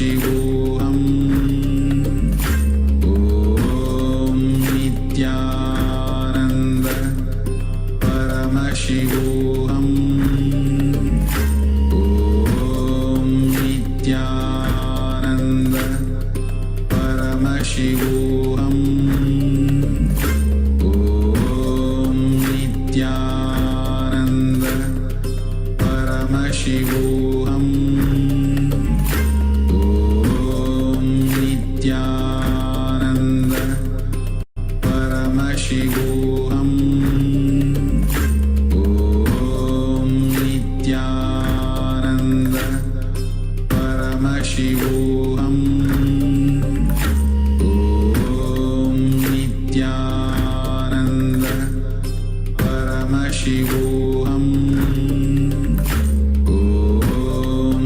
Paramashivoham Om Nithyananda Paramashivoham Om Nithyananda Paramashivoham Om Nithyananda Paramashivoham Om Nithyananda Paramashivoham Om Nithyananda Paramashivoham Om Nithyananda Paramashivoham Om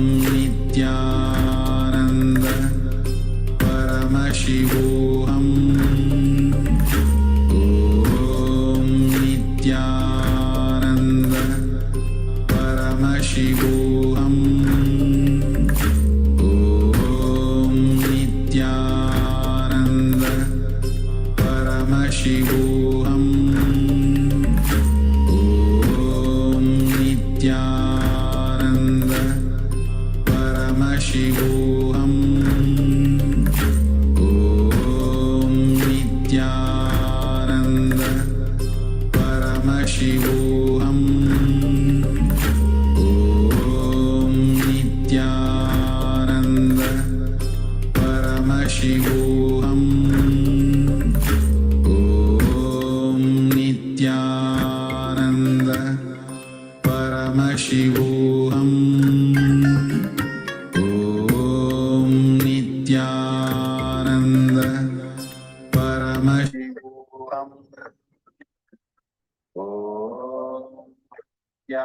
Nithyananda Paramashivoham Om Nithyananda Paramashivoham Om Nithyananda Paramashivoham Om Nithyananda Paramashivoham Om Nithyananda Paramashivoham Om Nithyananda Paramashivoham Om Nithyananda Paramashivoham Om Nithyananda Paramashivoham Om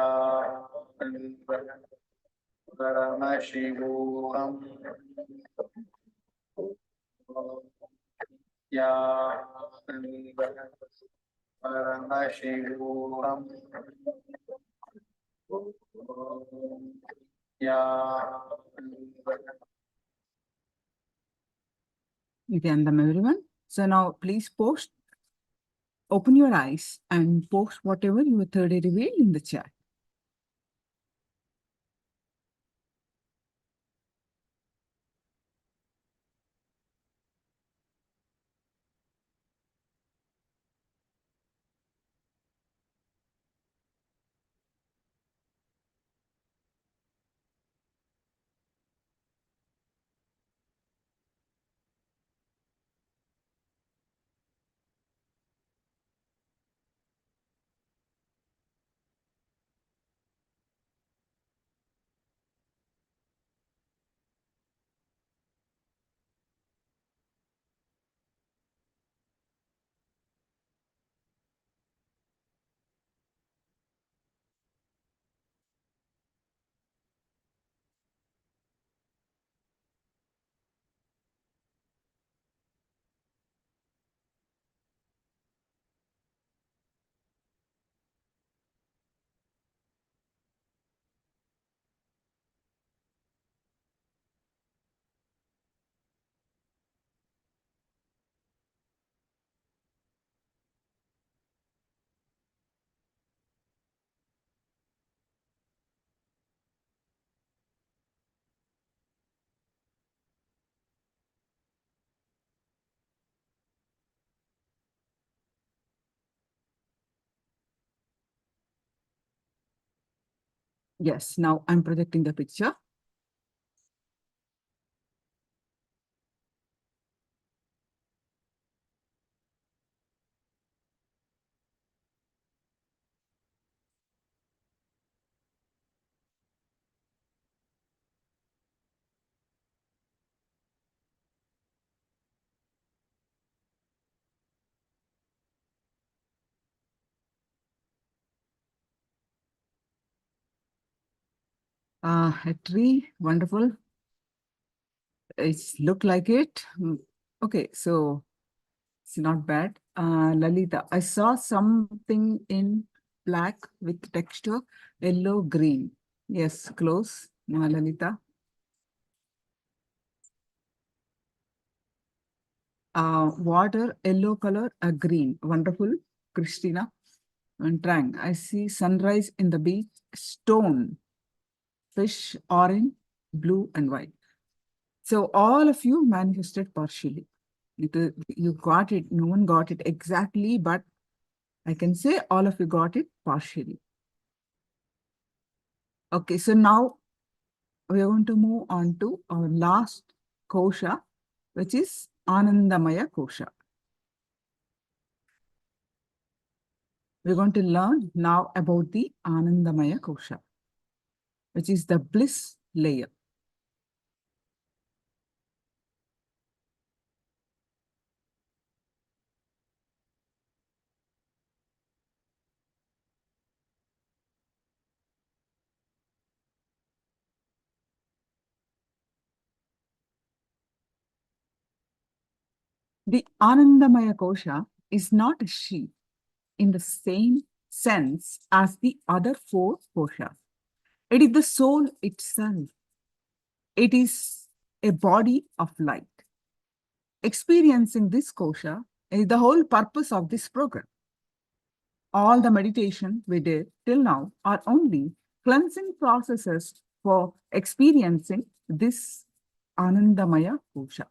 Nithyananda Paramashivoham Nithyananda Paramashivoham Nithyananda. Nityanandam, everyone. So now please open your eyes and post whatever you thoroughly revealed in the chat. Yes, now I'm projecting the picture. A tree, wonderful. It's look like it. Okay, so it's not bad. Lalita, I saw something in black with texture, yellow, green. Yes, close. Lalita. Water, yellow color, green. Wonderful, Christina. And Trang, I see sunrise in the beach, stone, fish, orange, blue, and white. So all of you manifested partially. You got it. No one got it exactly, but I can say all of you got it partially. Okay, so now we are going to move on to our last kosha, which is Anandamaya kosha. We're going to learn now about the Anandamaya kosha, which is the bliss layer. The Anandamaya kosha is not a sheep in the same sense as the other four koshas. It is the soul itself. It is a body of light. Experiencing this kosha is the whole purpose of this program. All the meditation we did till now are only cleansing processes for experiencing this Anandamaya kosha.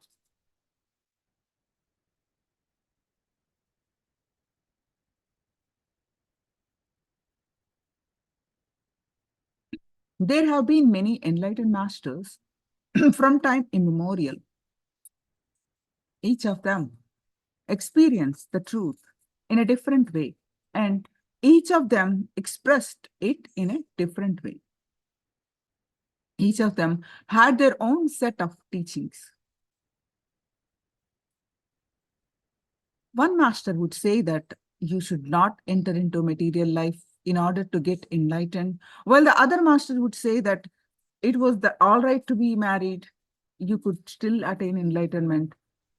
There have been many enlightened masters from time immemorial. Each of them experienced the truth in a different way, and each of them expressed it in a different way. Each of them had their own set of teachings. One master would say that you should not enter into material life in order to get enlightened, while the other master would say that it was all right to be married, you could still attain enlightenment.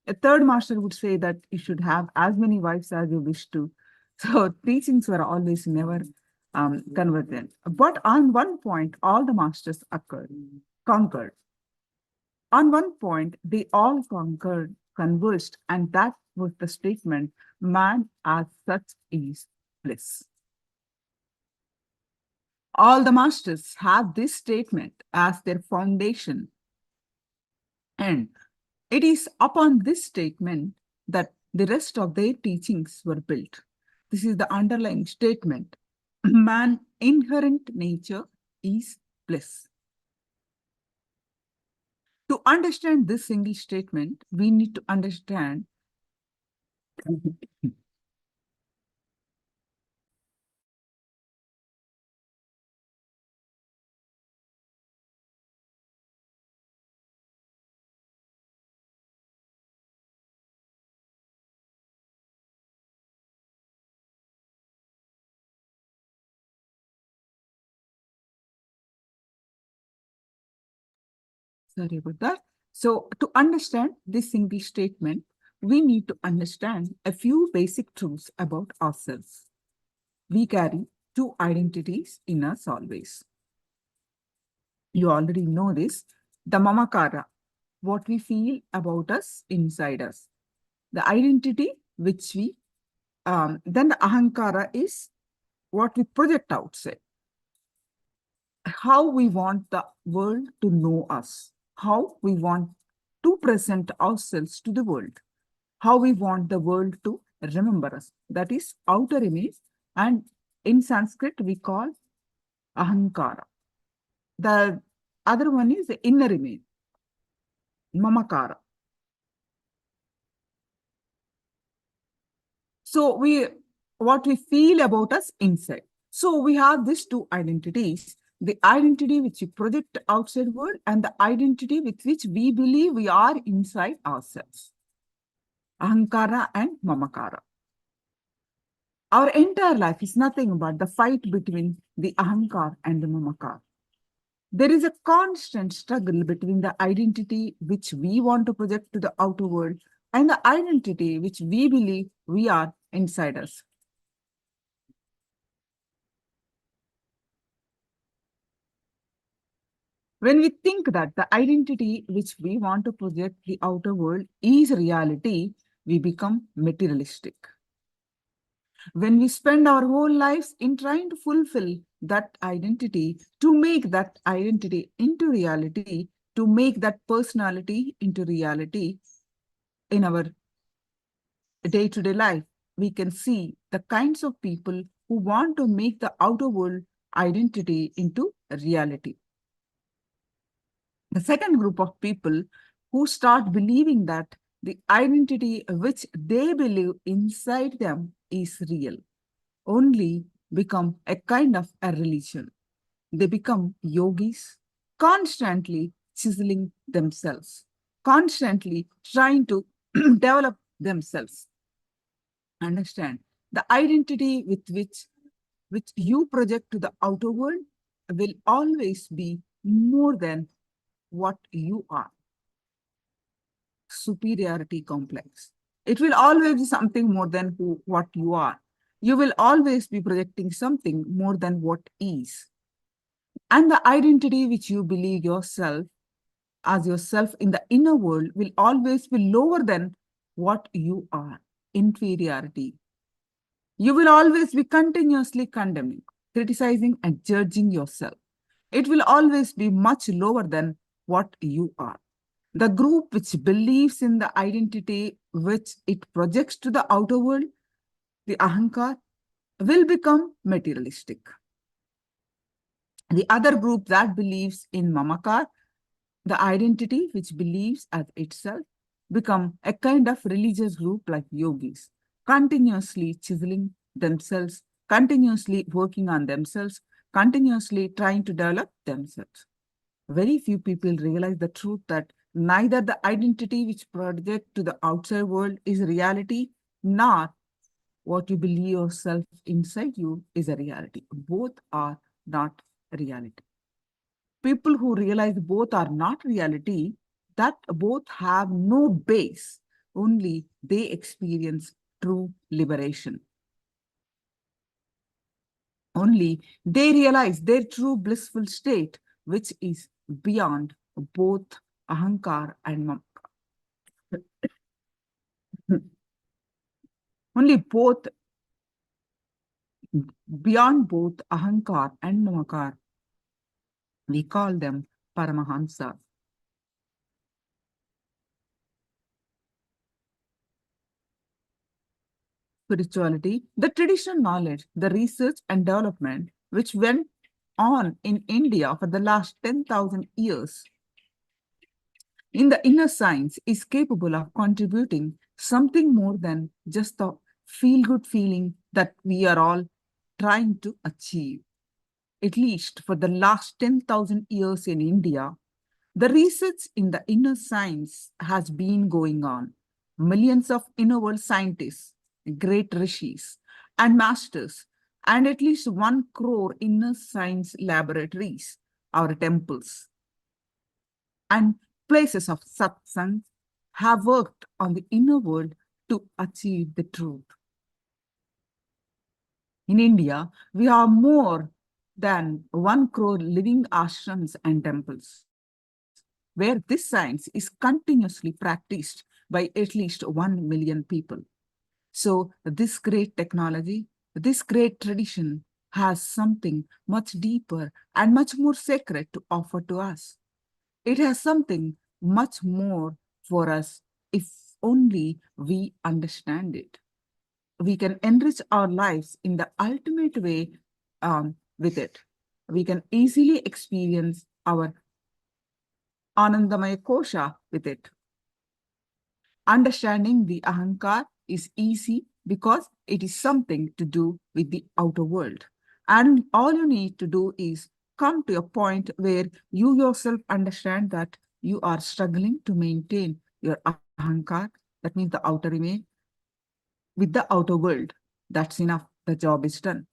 A third master would say that you should have as many wives as you wish to. So teachings were always never convergent. But on one point, all the masters conquered. On one point, they all conversed, and that was the statement, man as such is bliss. All the masters have this statement as their foundation. And it is upon this statement that the rest of their teachings were built. This is the underlying statement. Man's inherent nature is bliss. To understand this single statement, we need to understand sorry about that. So to understand this single statement, we need to understand a few basic truths about ourselves. We carry two identities in us always. You already know this. The mamakara, what we feel about us inside us. The identity which we, then the ahankara is what we project outside. How we want the world to know us. How we want to present ourselves to the world. How we want the world to remember us. That is outer image. And in Sanskrit, we call ahankara. The other one is the inner image, mamakara. So what we feel about us inside. So we have these two identities, the identity which we project outside world and the identity with which we believe we are inside ourselves. Ahankara and mamakara. Our entire life is nothing but the fight between the ahankar and the mamakar. There is a constant struggle between the identity which we want to project to the outer world and the identity which we believe we are inside us. When we think that the identity which we want to project the outer world is reality, we become materialistic. When we spend our whole lives in trying to fulfill that identity, to make that identity into reality, to make that personality into reality in our day-to-day life, we can see the kinds of people who want to make the outer world identity into reality. The second group of people who start believing that the identity which they believe inside them is real only become a kind of a religion. They become yogis, constantly chiseling themselves, constantly trying to develop themselves. Understand, the identity with which you project to the outer world will always be more than what you are. Superiority complex. It will always be something more than what you are. You will always be projecting something more than what is. And the identity which you believe yourself as yourself in the inner world will always be lower than what you are. Inferiority. You will always be continuously condemning, criticizing, and judging yourself. It will always be much lower than what you are. The group which believes in the identity which it projects to the outer world, the ahankar, will become materialistic. The other group that believes in mamakar, the identity which believes as itself, become a kind of religious group like yogis, continuously chiseling themselves, continuously working on themselves, continuously trying to develop themselves. Very few people realize the truth that neither the identity which project to the outside world is reality, nor what you believe yourself inside you is a reality. Both are not reality. People who realize both are not reality, that both have no base, only they experience true liberation. Only they realize their true blissful state, which is beyond both ahankar and mamkar. Only both, beyond both ahankar and mamakar, we call them Paramahamsa. Spirituality, the traditional knowledge, the research and development which went on in India for the last 10,000 years in the inner science is capable of contributing something more than just the feel-good feeling that we are all trying to achieve. At least for the last 10,000 years in India, the research in the inner science has been going on. Millions of inner world scientists, great rishis, and masters, and at least 1 crore inner science laboratories, our temples, and places of satsang have worked on the inner world to achieve the truth. In India, we have more than 1 crore living ashrams and temples, where this science is continuously practiced by at least 1 million people. So this great technology, this great tradition has something much deeper and much more sacred to offer to us. It has something much more for us if only we understand it. We can enrich our lives in the ultimate way with it. We can easily experience our Anandamaya Kosha with it. Understanding the ahankar is easy because it is something to do with the outer world. And all you need to do is come to a point where you yourself understand that you are struggling to maintain your ahankar, that means the outer image, with the outer world. That's enough. The job is done.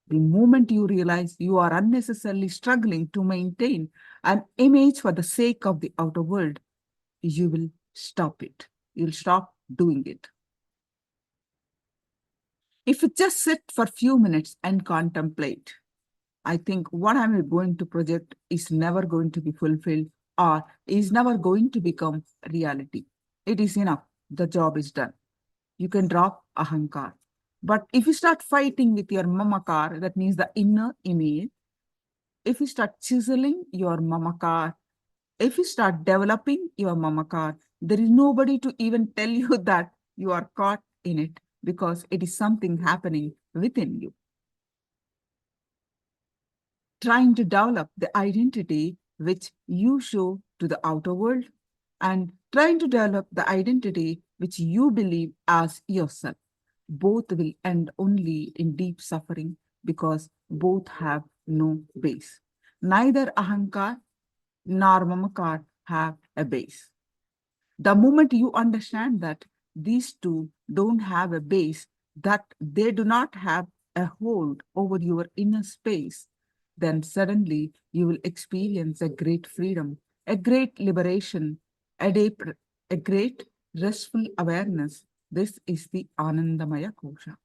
The moment you realize you are unnecessarily struggling to maintain an image for the sake of the outer world, you will stop it. You'll stop doing it. If you just sit for a few minutes and contemplate, I think what I'm going to project is never going to be fulfilled or is never going to become reality. It is enough. The job is done. you can drop ahankar. But if you start fighting with your mamakar, that means the inner image, if you start chiseling your mamakar, if you start developing your mamakar, there is nobody to even tell you that you are caught in it because it is something happening within you. Trying to develop the identity which you show to the outer world and trying to develop the identity which you believe as yourself. Both will end only in deep suffering because both have no base. Neither ahankar nor mamakar have a base. The moment you understand that these two don't have a base, that they do not have a hold over your inner space, then suddenly you will experience a great freedom, a great liberation, a great restful awareness. This is the Anandamaya Kosha.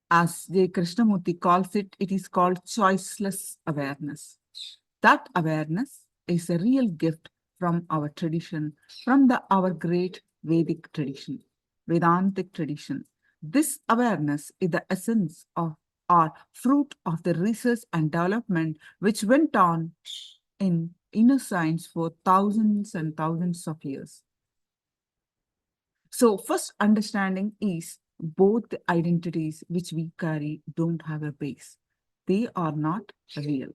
As J. Krishnamurti calls it, it is called choiceless awareness. That awareness is a real gift from our tradition, from our great Vedic tradition, Vedantic tradition. This awareness is the essence of or fruit of the research and development which went on in inner science for thousands and thousands of years. So first understanding is both the identities which we carry don't have a base. They are not real.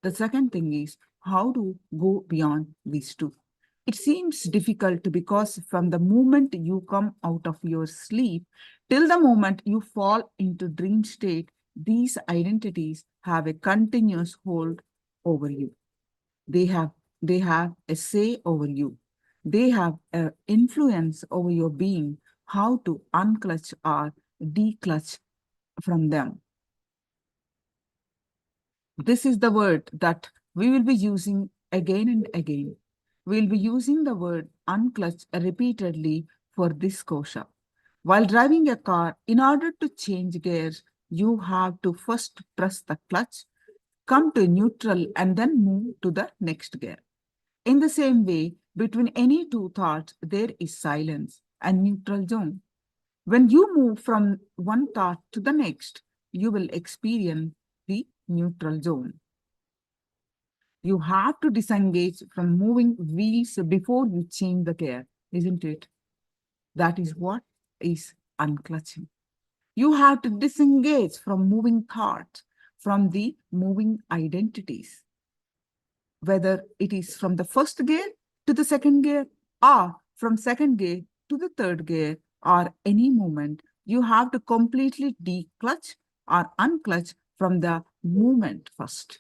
The second thing is how to go beyond these two. It seems difficult because from the moment you come out of your sleep till the moment you fall into dream state, these identities have a continuous hold over you. They have a say over you. They have an influence over your being, how to unclutch or declutch from them. This is the word that we will be using again and again. We will be using the word unclutch repeatedly for this kosha. While driving a car, in order to change gears, you have to first press the clutch, come to neutral, and then move to the next gear. In the same way, between any two thoughts, there is silence and neutral zone. When you move from one thought to the next, you will experience the neutral zone. You have to disengage from moving wheels before you change the gear, isn't it? That is what is unclutching. You have to disengage from moving thoughts, from the moving identities, whether it is from the first gear to the second gear or from second gear to the third gear or any moment, you have to completely declutch or unclutch from the movement first.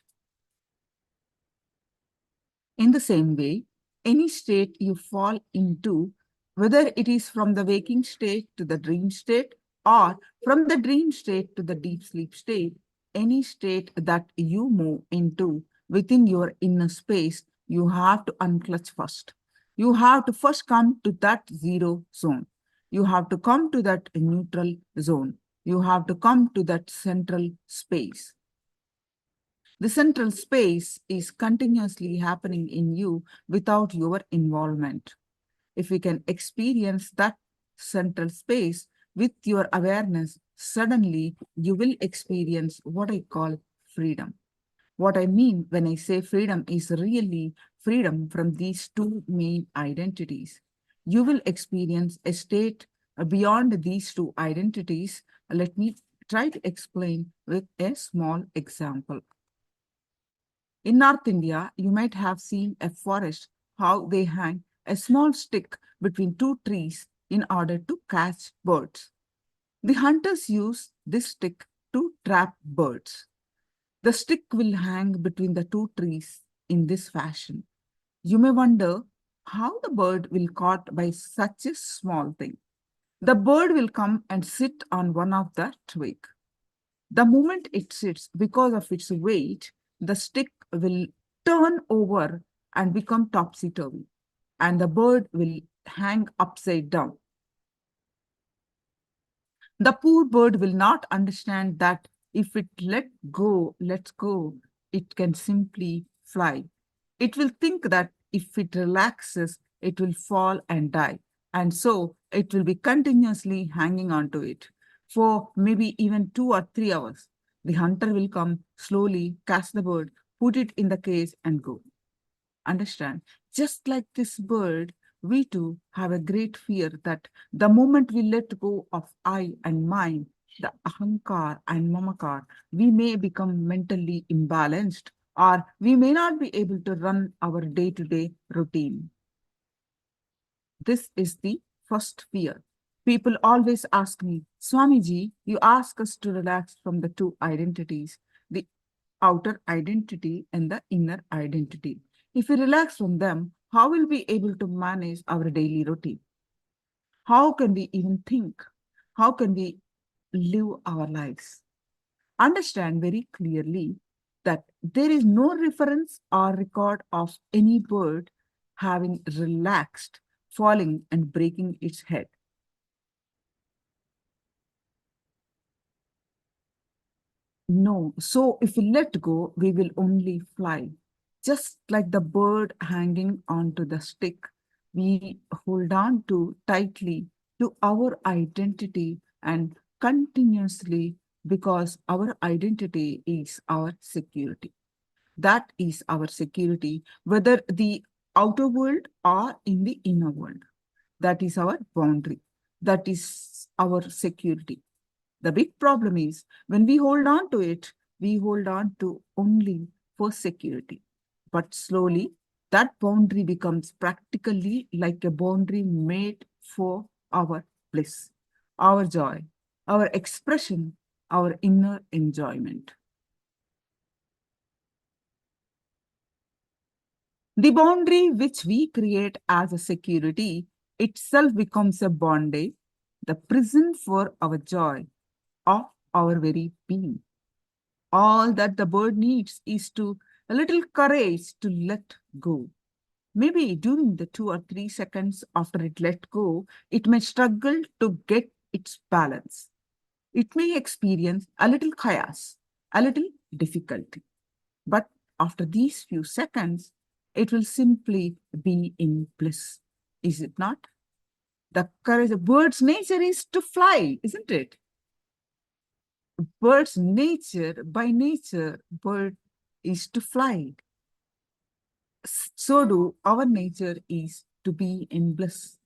In the same way, any state you fall into, whether it is from the waking state to the dream state or from the dream state to the deep sleep state, any state that you move into within your inner space, you have to unclutch first. You have to first come to that zero zone. You have to come to that neutral zone. You have to come to that central space. The central space is continuously happening in you without your involvement. If we can experience that central space with your awareness, suddenly you will experience what I call freedom. What I mean when I say freedom is really freedom from these two main identities. You will experience a state beyond these two identities. Let me try to explain with a small example. In North India, you might have seen a forest, how they hang a small stick between two trees in order to catch birds. The hunters use this stick to trap birds. The stick will hang between the two trees in this fashion. You may wonder how the bird will caught by such a small thing. The bird will come and sit on one of the twig. The moment it sits, because of its weight, the stick will turn over and become topsy-turvy, and the bird will hang upside down. The poor bird will not understand that if it lets go, it can simply fly. It will think that if it relaxes, it will fall and die. And so it will be continuously hanging on to it for maybe even 2 or 3 hours. The hunter will come slowly, catch the bird, put it in the cage, and go. Understand? Just like this bird, we too have a great fear that the moment we let go of I and mine, the ahankar and mamakar, we may become mentally imbalanced, or we may not be able to run our day-to-day routine. This is the first fear. People always ask me, Swamiji, you ask us to relax from the two identities, the outer identity and the inner identity. If we relax from them, how will we be able to manage our daily routine? How can we even think? How can we live our lives? Understand very clearly that there is no reference or record of any bird having relaxed, falling and breaking its head. No. So if we let go, we will only fly. Just like the bird hanging onto the stick, we hold on to tightly to our identity and continuously because our identity is our security. That is our security, whether the outer world or in the inner world. That is our boundary. That is our security. The big problem is when we hold on to it, we hold on to only for security. But slowly, that boundary becomes practically like a boundary made for our bliss, our joy, our expression, our inner enjoyment. The boundary which we create as a security itself becomes a bondage, the prison for our joy of our very being. All that the bird needs is to a little courage to let go. Maybe during the 2 or 3 seconds after it let go, it may struggle to get its balance. It may experience a little chaos, a little difficulty. But after these few seconds, it will simply be in bliss. Is it not? The courage, the bird's nature is to fly, isn't it? Bird's nature, by nature, bird is to fly. So do our nature is to be in bliss.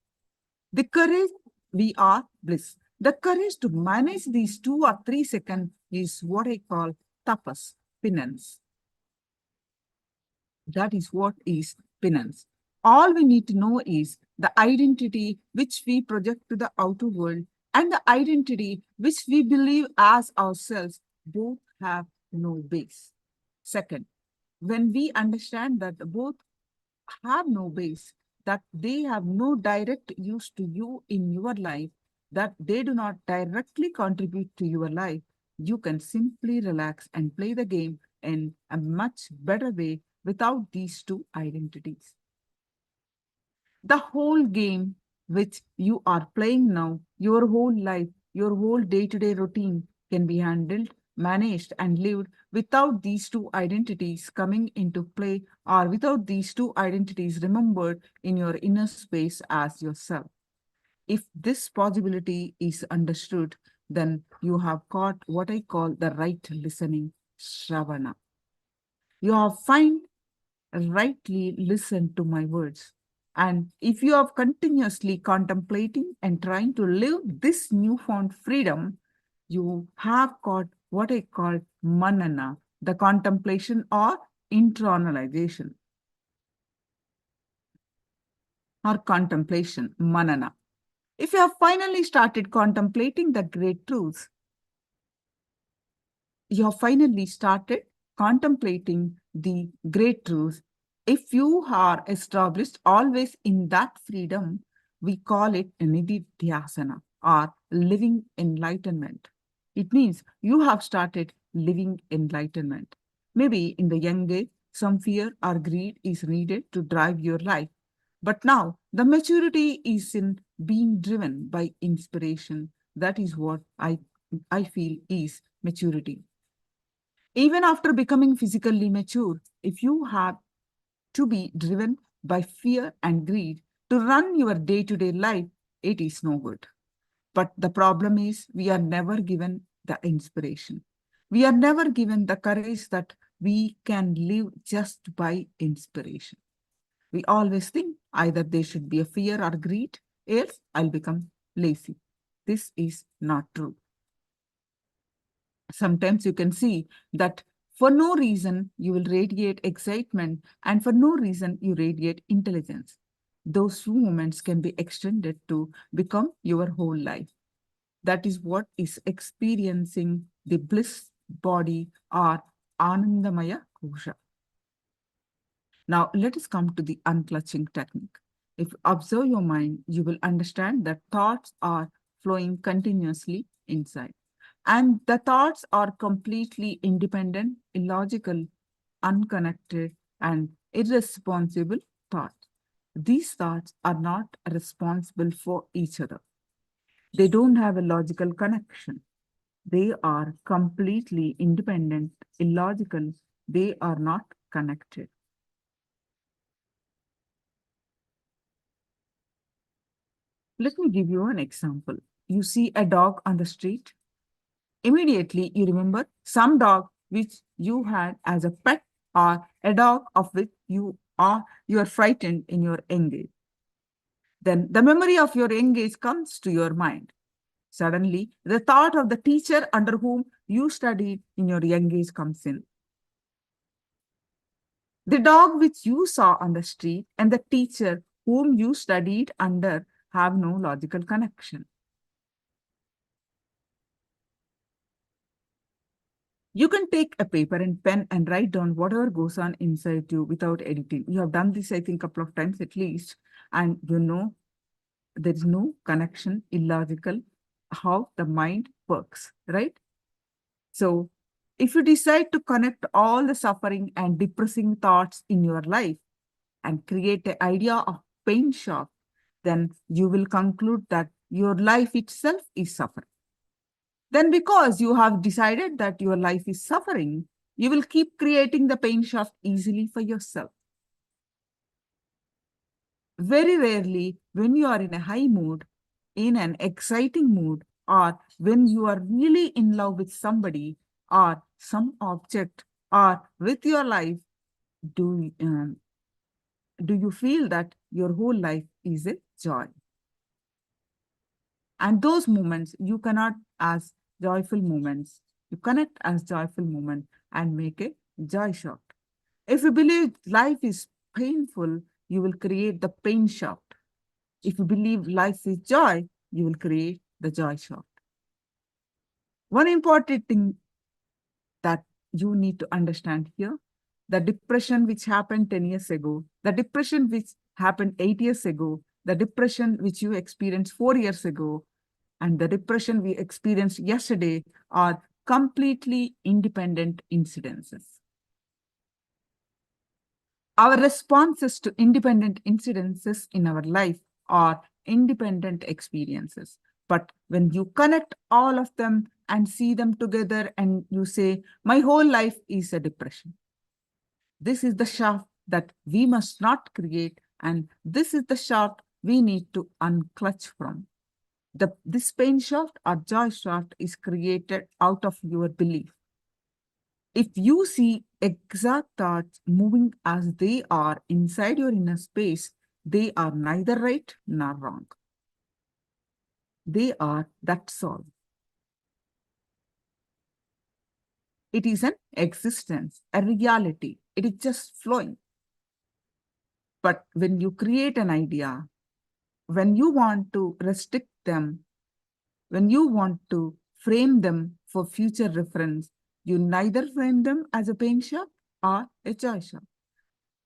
The courage, we are bliss. The courage to manage these 2 or 3 seconds is what I call tapas, penance. That is what is penance. All we need to know is the identity which we project to the outer world and the identity which we believe as ourselves both have no base. Second, when we understand that both have no base, that they have no direct use to you in your life, that they do not directly contribute to your life, you can simply relax and play the game in a much better way without these two identities. The whole game which you are playing now, your whole life, your whole day-to-day routine can be handled, managed, and lived without these two identities coming into play or without these two identities remembered in your inner space as yourself. If this possibility is understood, then you have got what I call the right listening, Shravana. You have find rightly listen to my words. And if you are continuously contemplating and trying to live this newfound freedom, you have got what I call manana, the contemplation or internalization or contemplation, manana. If you have finally started contemplating the great truths, you have finally started contemplating the great truths. If you are established always in that freedom, we call it Nithya Dhyaan or living enlightenment. It means you have started living enlightenment. Maybe in the young age, some fear or greed is needed to drive your life. But now the maturity is in being driven by inspiration. That is what I feel is maturity. Even after becoming physically mature, if you have to be driven by fear and greed to run your day-to-day life, it is no good. But the problem is we are never given the inspiration. We are never given the courage that we can live just by inspiration. We always think either there should be a fear or greed, else I'll become lazy. This is not true. Sometimes you can see that for no reason you will radiate excitement, and for no reason you radiate intelligence. Those few moments can be extended to become your whole life. That is what is experiencing the bliss body or Anandamaya Kosha. Now, let us come to the unclutching technique. If you observe your mind, you will understand that thoughts are flowing continuously inside. And the thoughts are completely independent, illogical, unconnected, and irresponsible thoughts. These thoughts are not responsible for each other. They don't have a logical connection. They are completely independent, illogical. They are not connected. Let me give you an example. You see a dog on the street. Immediately, you remember some dog which you had as a pet or a dog of which you are frightened in your young age. Then the memory of your young age comes to your mind. Suddenly, the thought of the teacher under whom you studied in your young age comes in. The dog which you saw on the street and the teacher whom you studied under have no logical connection. You can take a paper and pen and write down whatever goes on inside you without editing. You have done this, I think, a couple of times at least, and you know there is no connection, illogical, how the mind works, right? So if you decide to connect all the suffering and depressing thoughts in your life and create an idea of pain shock, then you will conclude that your life itself is suffering. Then because you have decided that your life is suffering, you will keep creating the pain shaft easily for yourself. Very rarely, when you are in a high mood, in an exciting mood, or when you are really in love with somebody or some object or with your life, do you feel that your whole life is a joy? And those moments you cannot as joyful moments. You connect as joyful moment and make a joy shot. If you believe life is painful, you will create the pain shot. If you believe life is joy, you will create the joy shot. One important thing that you need to understand here, the depression which happened 10 years ago, the depression which happened 8 years ago, the depression which you experienced 4 years ago, and the depression we experienced yesterday are completely independent incidences. Our responses to independent incidences in our life are independent experiences. But when you connect all of them and see them together and you say, my whole life is a depression. This is the shaft that we must not create, and this is the shaft we need to unclutch from. This pain shaft or joy shaft is created out of your belief. If you see exact thoughts moving as they are inside your inner space, they are neither right nor wrong. They are, that's all. It is an existence, a reality. It is just flowing. But when you create an idea, when you want to restrict them, when you want to frame them for future reference, you neither frame them as a pain shaft or a joy shaft.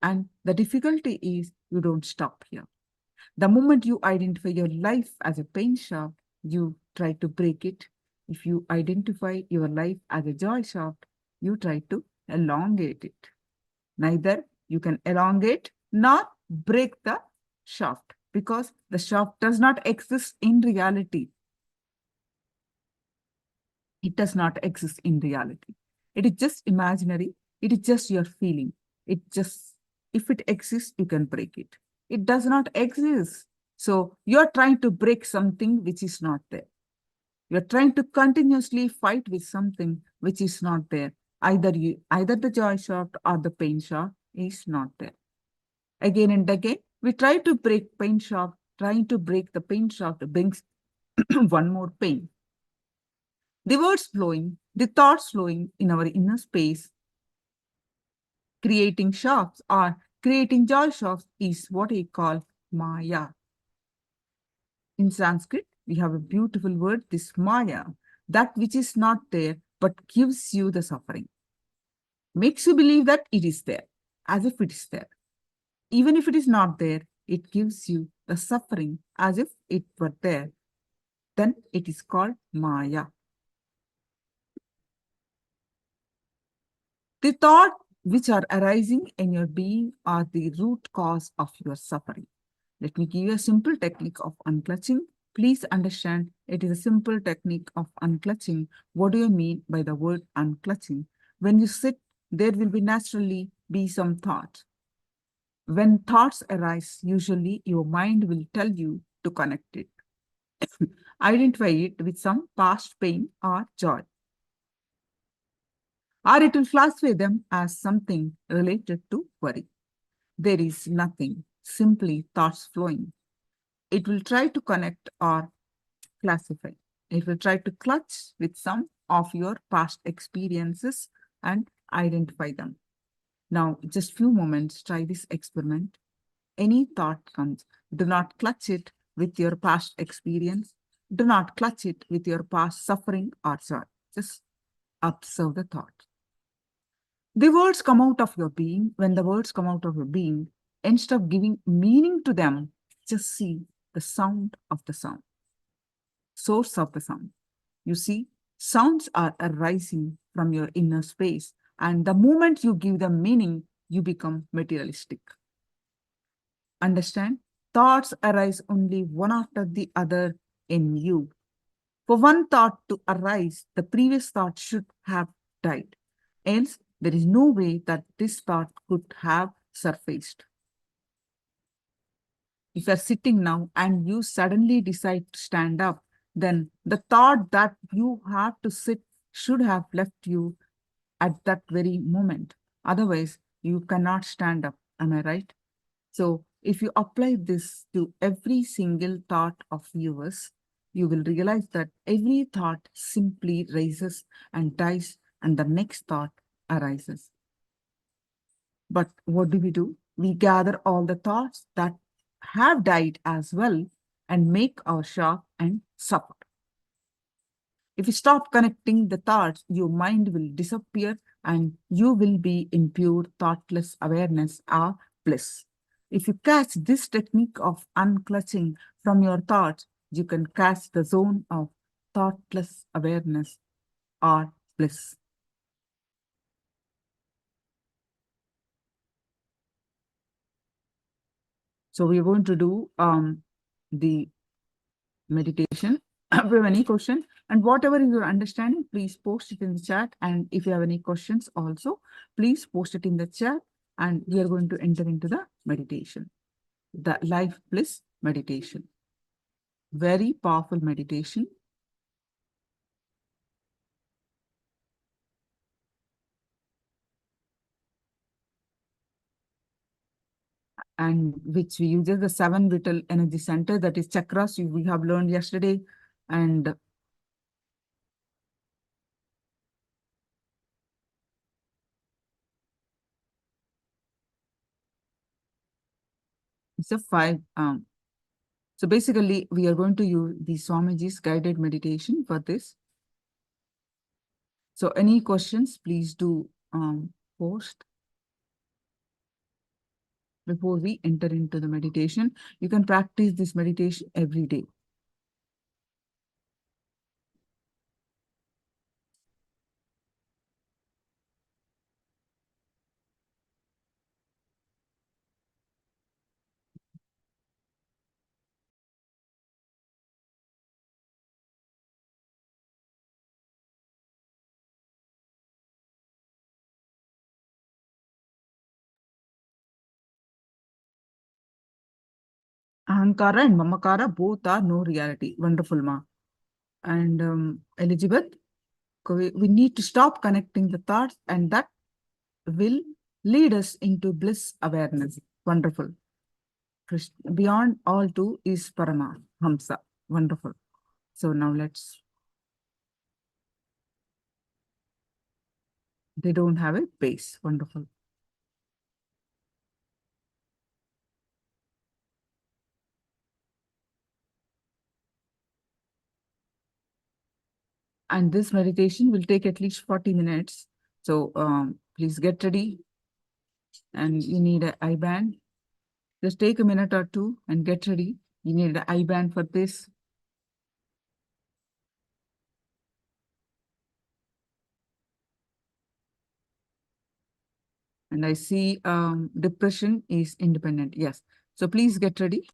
And the difficulty is you don't stop here. The moment you identify your life as a pain shaft, you try to break it. If you identify your life as a joy shaft, you try to elongate it. Neither you can elongate nor break the shaft because the shaft does not exist in reality. It does not exist in reality. It is just imaginary. It is just your feeling. If it exists, you can break it. It does not exist. So you're trying to break something which is not there. You're trying to continuously fight with something which is not there. Either the joy shaft or the pain shaft is not there. Again and again, we try to break pain shaft. Trying to break the pain shaft brings one more pain. The words flowing, the thoughts flowing in our inner space, creating shafts or creating joy shafts is what we call Maya. In Sanskrit, we have a beautiful word, this Maya, that which is not there but gives you the suffering. Makes you believe that it is there, as if it is there. Even if it is not there, it gives you the suffering as if it were there. Then it is called Maya. The thoughts which are arising in your being are the root cause of your suffering. Let me give you a simple technique of unclutching. Please understand it is a simple technique of unclutching. What do you mean by the word unclutching? When you sit, there will be naturally be some thought. When thoughts arise, usually your mind will tell you to connect it. Identify it with some past pain or joy. Or it will classify them as something related to worry. There is nothing, simply thoughts flowing. It will try to connect or classify. It will try to clutch with some of your past experiences and identify them. Now, just few moments, try this experiment. Any thought comes, do not clutch it with your past experience. Do not clutch it with your past suffering or joy. Just observe the thought. The words come out of your being. When the words come out of your being, instead of giving meaning to them, just see the sound of the sound, source of the sound. You see, sounds are arising from your inner space. And the moment you give them meaning, you become materialistic. Understand? Thoughts arise only one after the other in you. For one thought to arise, the previous thought should have died. Else, there is no way that this thought could have surfaced. If you're sitting now and you suddenly decide to stand up, then the thought that you have to sit should have left you at that very moment. Otherwise, you cannot stand up. Am I right? So if you apply this to every single thought of yours, you will realize that every thought simply rises and dies, and the next thought arises. But what do? We gather all the thoughts that have died as well and make our sharp and suffer. If you stop connecting the thoughts, your mind will disappear and you will be in pure thoughtless awareness or bliss. If you catch this technique of unclutching from your thoughts, you can catch the zone of thoughtless awareness or bliss. So we're going to do the meditation. If you have any question, and whatever is your understanding, please post it in the chat. And if you have any questions also, please post it in the chat. And we are going to enter into the meditation, the life bliss meditation. Very powerful meditation. And which we uses the 7 vital energy center, that is chakras we have learned yesterday. And it's a 5. So basically, we are going to use the Swamiji's guided meditation for this. So any questions, please do post before we enter into the meditation. You can practice this meditation every day. Ahankara and Mamakara both are no reality. Wonderful, Ma. And Elizabeth, we need to stop connecting the thoughts, and that will lead us into bliss awareness. Wonderful. Beyond all two is Paramahamsa. Wonderful. So now let's. They don't have a base. Wonderful. And this meditation will take at least 40 minutes. So please get ready. And you need an eye band. Just take a minute or two and get ready. You need an eye band for this. And I see depression is independent. Yes. So please get ready.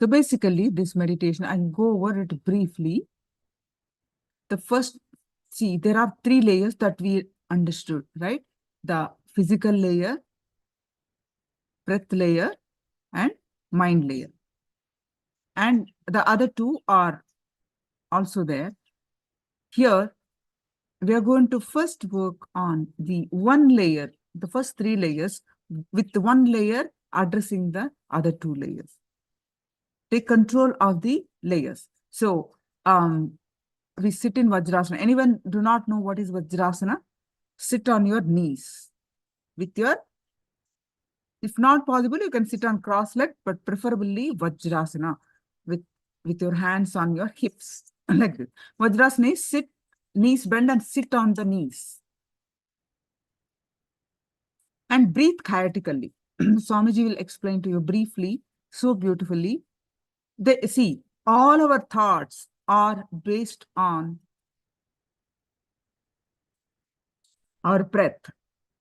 So basically, this meditation, I'll go over it briefly. The first, see, there are 3 layers that we understood, right? The physical layer, breath layer, and mind layer. And the other 2 are also there. Here, we are going to first work on the 1 layer, the first 3 layers, with the 1 layer addressing the other 2 layers. Take control of the layers. So, we sit in Vajrasana. Anyone do not know what is Vajrasana? Sit on your knees with your, if not possible, you can sit on cross-leg, but preferably Vajrasana with your hands on your hips, like this. Vajrasana is sit, knees bend and sit on the knees. And breathe chaotically. Swamiji will explain to you briefly, so beautifully. See, all our thoughts are based on our breath,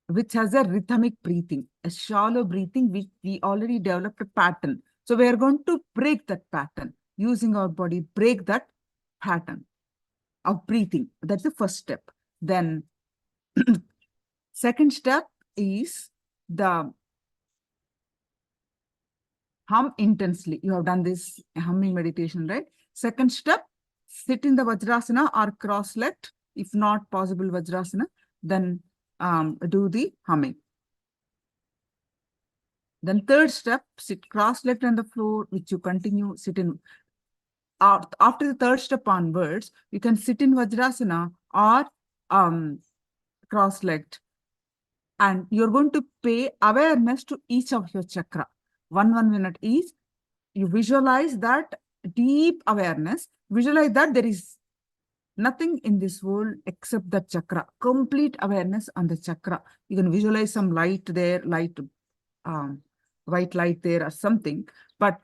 which has a rhythmic breathing, a shallow breathing, which we already developed a pattern. So we are going to break that pattern, using our body, break that pattern of breathing. That's the first step. Then second step is the hum intensely. You have done this humming meditation, right? Second step, sit in the Vajrasana or cross-legged. If not possible Vajrasana, then do the humming. Then third step, sit cross-legged on the floor, which you continue sit in. After the third step onwards, you can sit in Vajrasana or cross-legged. And you're going to pay awareness to each of your chakra. 1 minute each. You visualize that deep awareness. Visualize that there is nothing in this world except the chakra. Complete awareness on the chakra. You can visualize some light there, white light there or something. But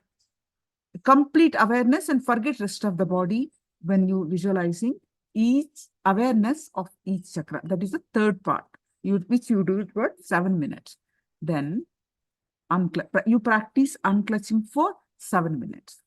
complete awareness and forget rest of the body when you visualizing each awareness of each chakra. That is the third part, which you do it for 7 minutes. Then you practice unclutching for 7 minutes.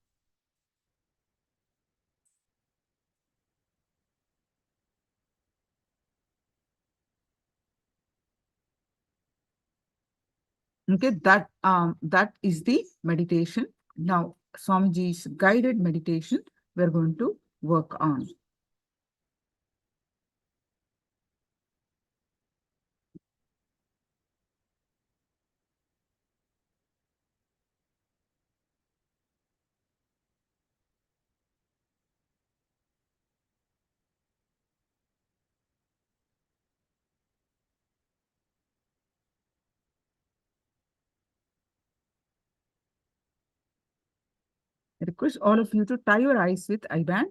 Okay, that is the meditation. Now, Swamiji's guided meditation we're going to work on. I request all of you to tie your eyes with eye band.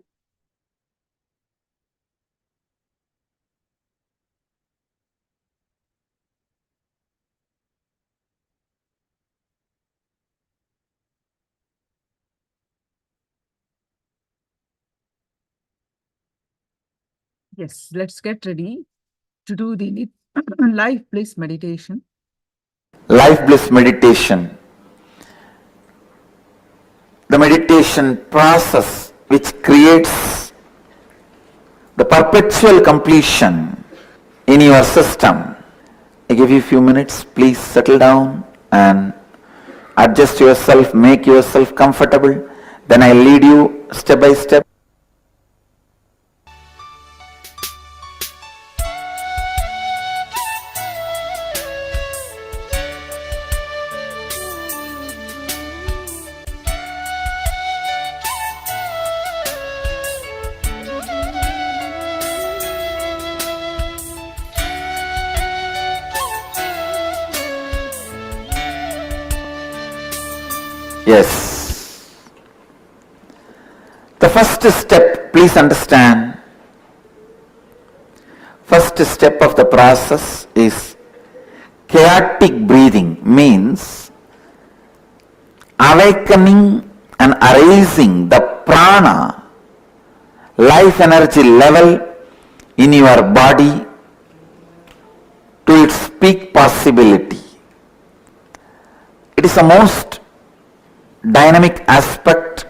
Yes, let's get ready to do the life bliss meditation. Life bliss meditation. The meditation process which creates the perpetual completion in your system. I give you a few minutes. Please settle down and adjust yourself, make yourself comfortable. Then I lead you step by step. Yes. The first step, please understand, first step of the process is chaotic breathing, means awakening and arising the prana, life energy level in your body to its peak possibility. It is the most dynamic aspect.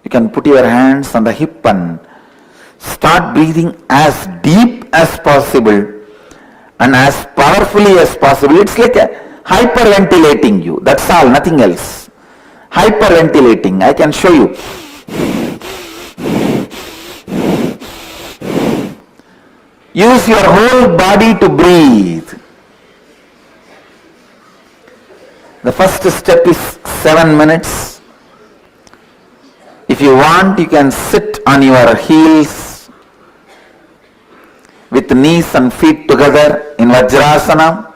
You can put your hands on the hip and start breathing as deep as possible and as powerfully as possible. It's like hyperventilating you. That's all, nothing else. Hyperventilating. I can show you. Use your whole body to breathe. The first step is 7 minutes. If you want, you can sit on your heels with knees and feet together in Vajrasana,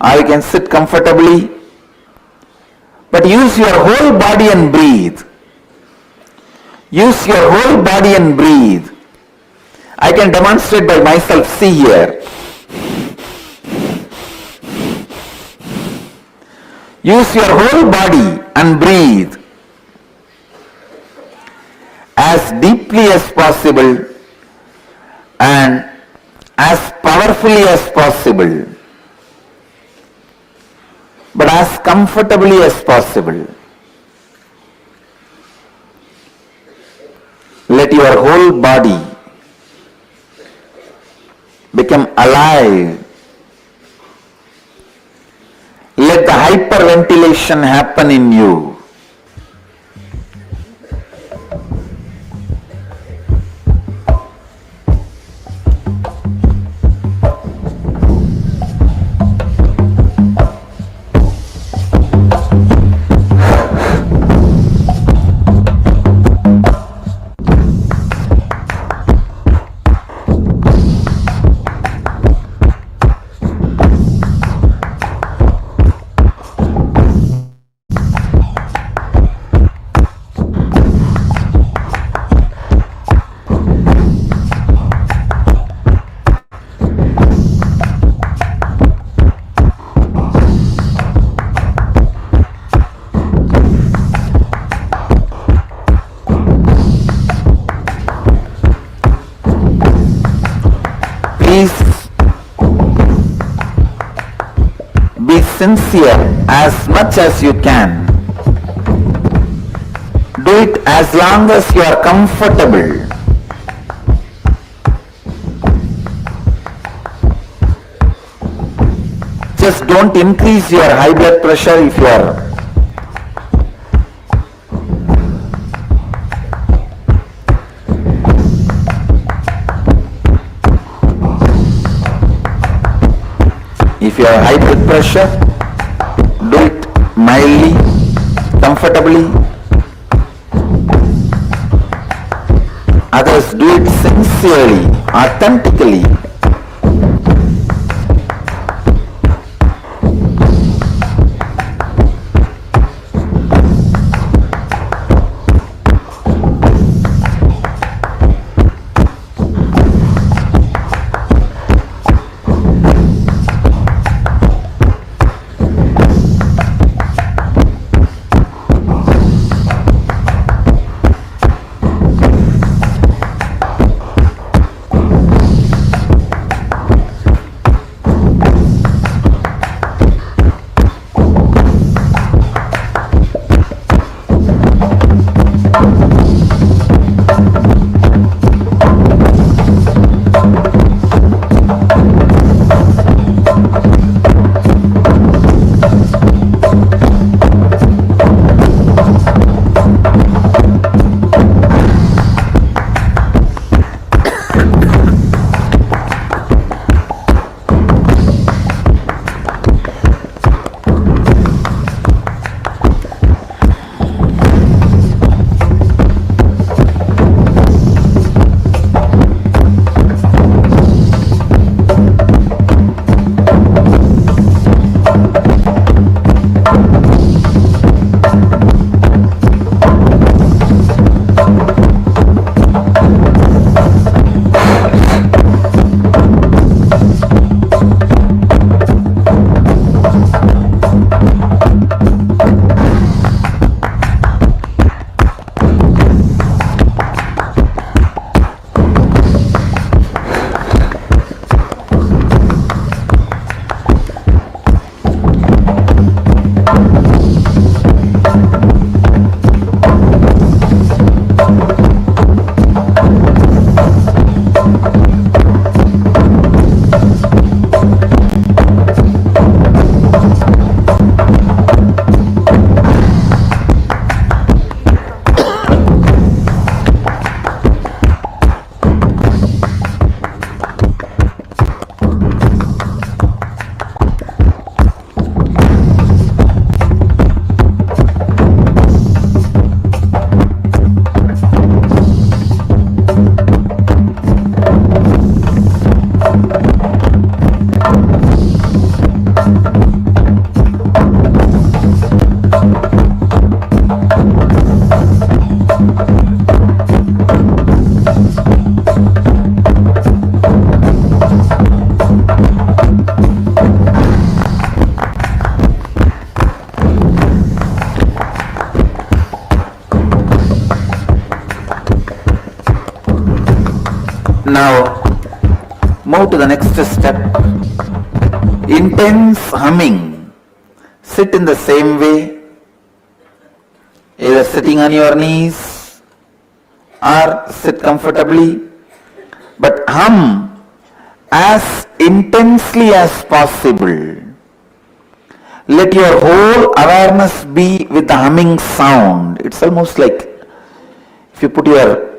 or you can sit comfortably. But use your whole body and breathe. Use your whole body and breathe. I can demonstrate by myself. See here. Use your whole body and breathe as deeply as possible and as powerfully as possible, but as comfortably as possible. Let your whole body become alive. Let the hyperventilation happen in you. Please be sincere as much as you can. Do it as long as you are comfortable. Just don't increase your high blood pressure if you are high blood pressure, do it mildly, comfortably. Others do it sincerely, authentically. Now move to the next step. Intense humming. Sit in the same way, either sitting on your knees or sit comfortably, but hum as intensely as possible. Let your whole awareness be with the humming sound. It's almost like if you put your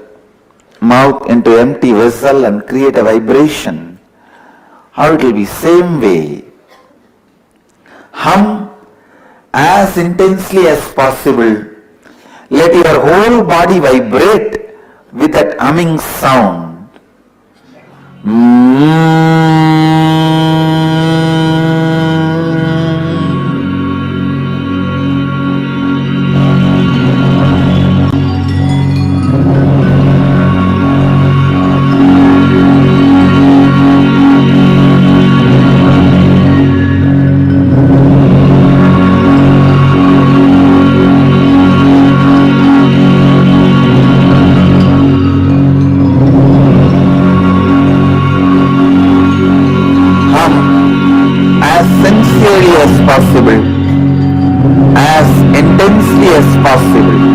mouth into empty vessel and create a vibration, how it will be same way. Hum as intensely as possible. Let your whole body vibrate with that humming sound. possible, as intensely as possible.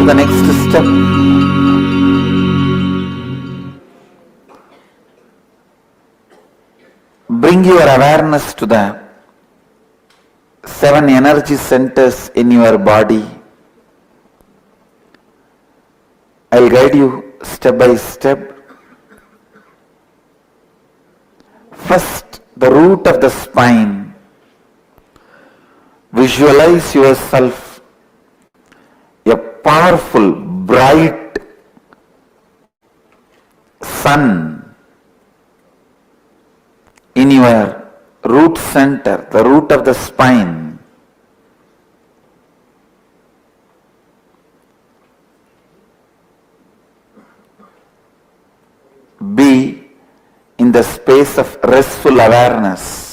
the next step. Bring your awareness to the 7 energy centers in your body. I'll guide you step by step. First, the root of the spine. Visualize yourself a powerful, bright sun in your root center, the root of the spine. Be in the space of restful awareness.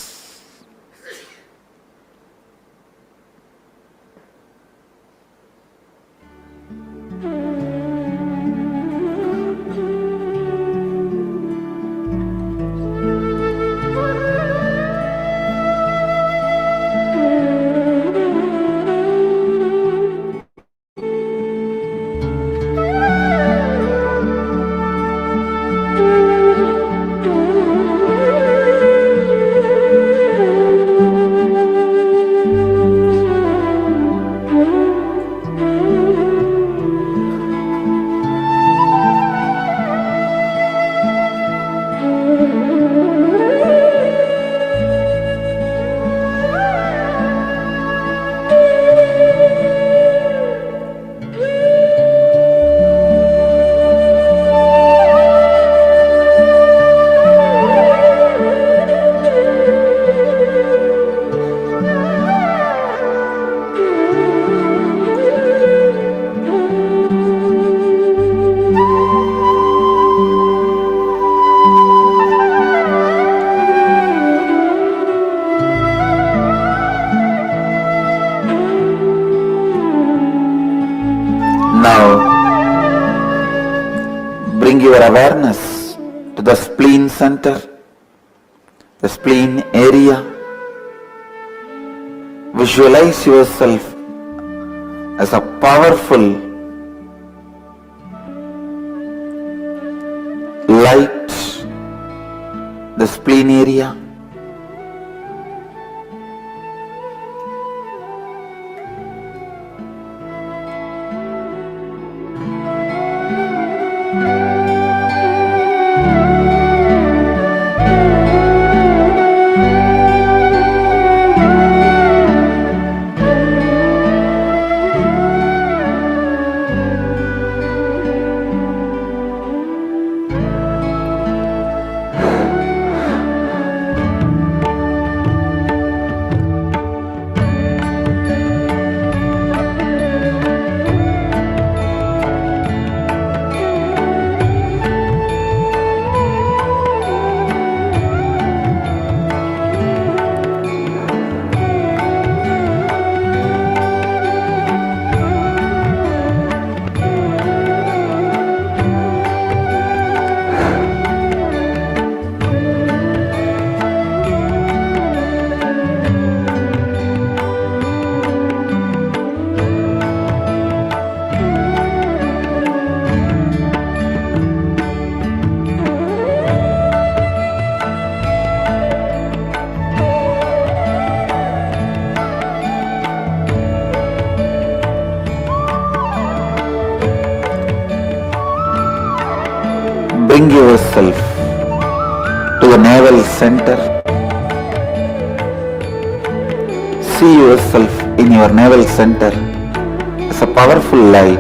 Your awareness to the spleen center, the spleen area. Visualize yourself as a powerful light, the spleen area. Bring yourself to the navel center. See yourself in your navel center as a powerful light.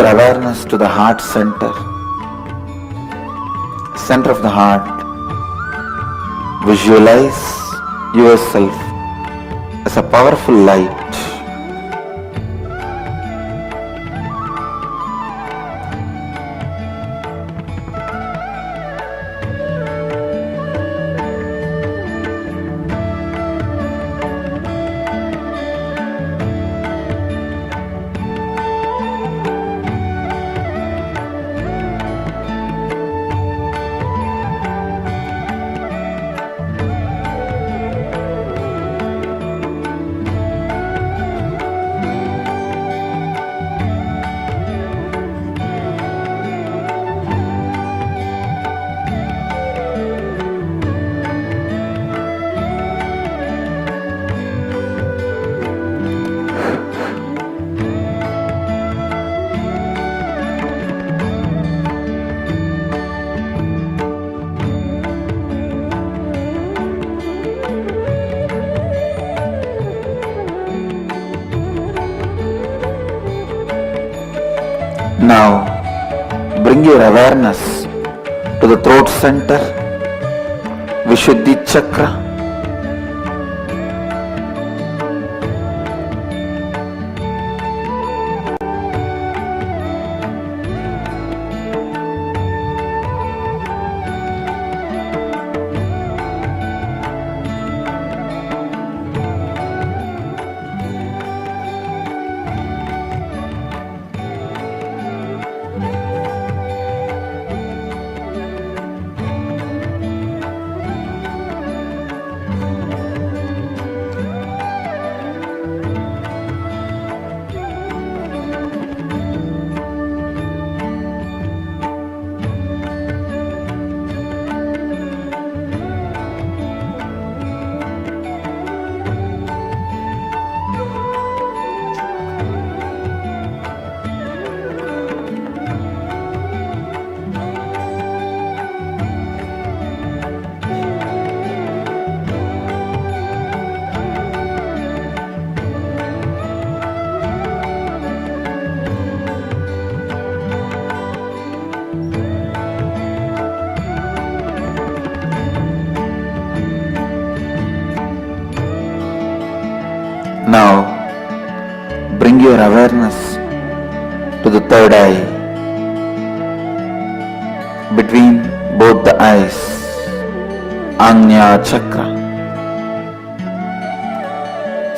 your awareness to the heart center, center of the heart. Visualize yourself as a powerful light. Now, bring your awareness to the throat center, Vishuddhi chakra. Now, bring your awareness to the third eye, between both the eyes, Ajna chakra.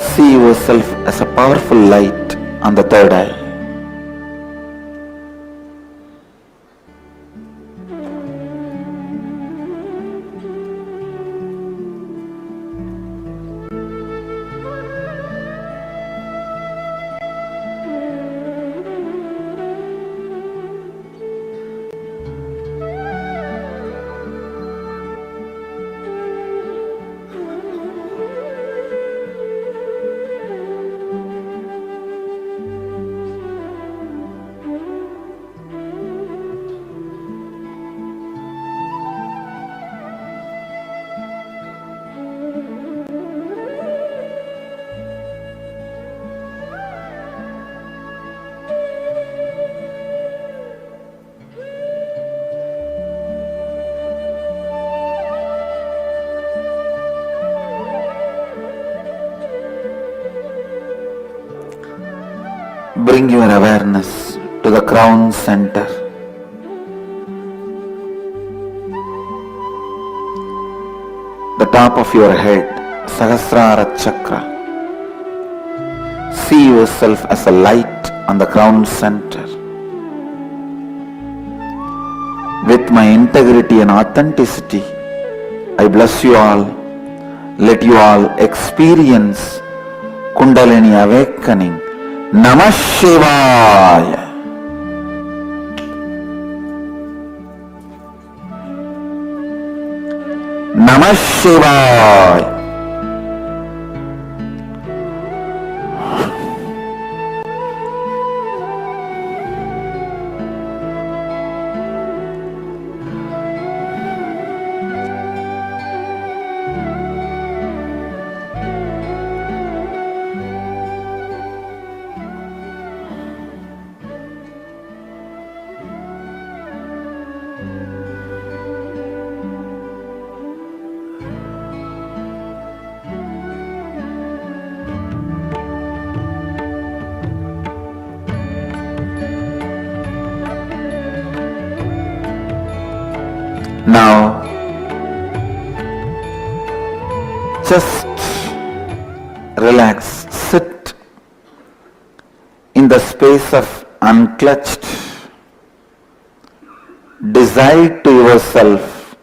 See yourself as a powerful light on the third eye. Bring your awareness to the crown center. The top of your head, Sahasrara chakra. See yourself as a light on the crown center. With my integrity and authenticity, I bless you all. Let you all experience Kundalini awakening. Namah Shivaya. Namah Shivaya. Now, just relax, sit in the space of unclutched. Decide to yourself,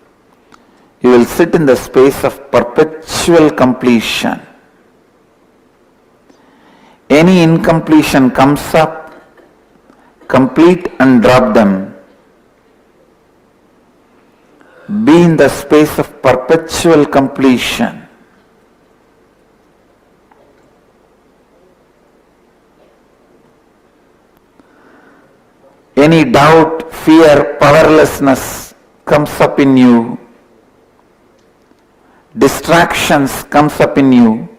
you will sit in the space of perpetual completion. Any incompletion comes up, complete and drop them. Be in the space of perpetual completion. Any doubt, fear, powerlessness comes up in you, distractions comes up in you,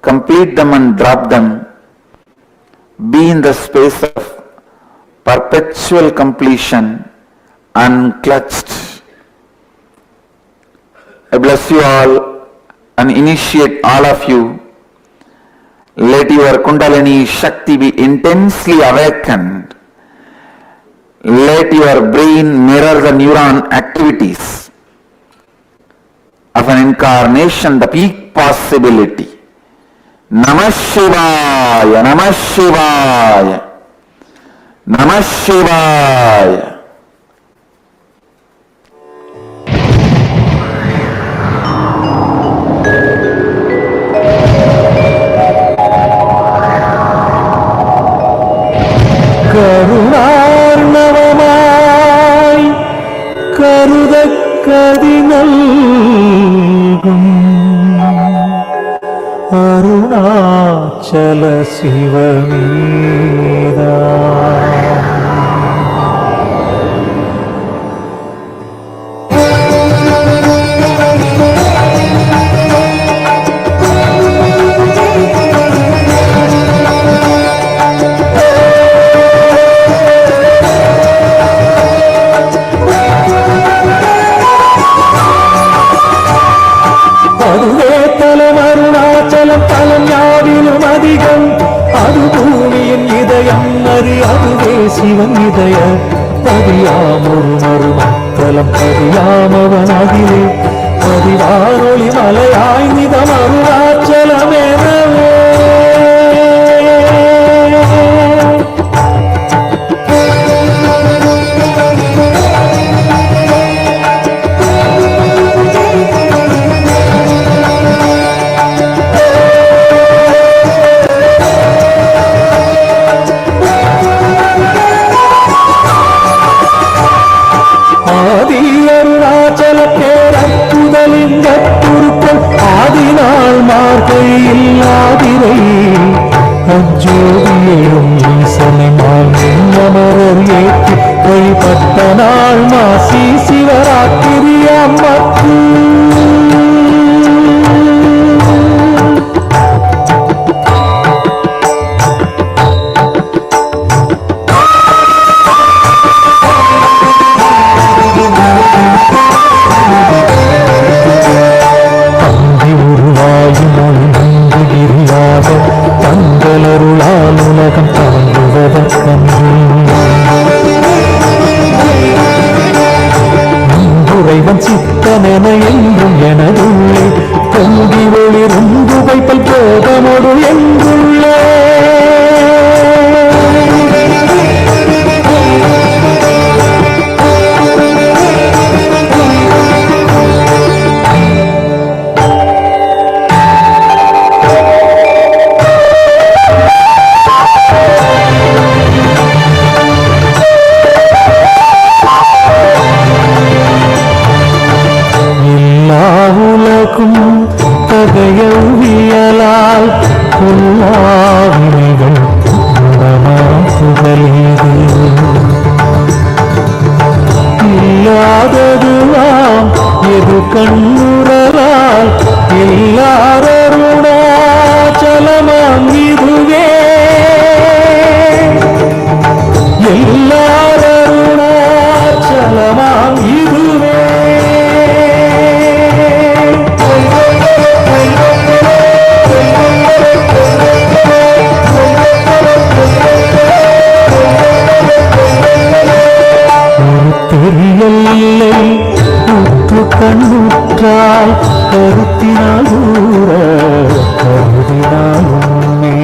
complete them and drop them. Be in the space of perpetual completion, unclutched. I bless you all and initiate all of you. Let your Kundalini Shakti be intensely awakened. Let your brain mirror the neuron activities of an incarnation, the peak possibility. Namah Shivaya, Namah Shivaya, Namah Shivaya. கருணார்ணவமாய் கருதக்கதினல்கும் Arunachal சிவமேதா Sivan இதய பதியாமொரு மறுமத்தலம் பதியாமவனதிலே பதிவாரொளி மலையாய் நிதம் அருணாச்சலமெனவே இல்லாதிரை அஜோதியும் ஈசனைமால் நின்னமரர் ஏற்றி வழிபட்ட நாள் மாசி சிவராத்திரி அம்மக்கு தங்களருளால் உலகம் தாங்குவதற்கன்று இறைவன் சித்தனென என்றும் எனதுள்ளே பொங்கி ஒளிரும் புகைப்பல் போகமொடு என்றுள்ளே தகையவியலால் பொல்லாவினைகள் புகழீது இல்லாததுவாம் எது கண்ணுறலால் எல்லாரருணாச்சலமாம் இதுவே எல்லாரருணாச்சலமாம் இதுவே தெரியலை என்றால் கருத்தினால் ஊற கருதினால் உண்மை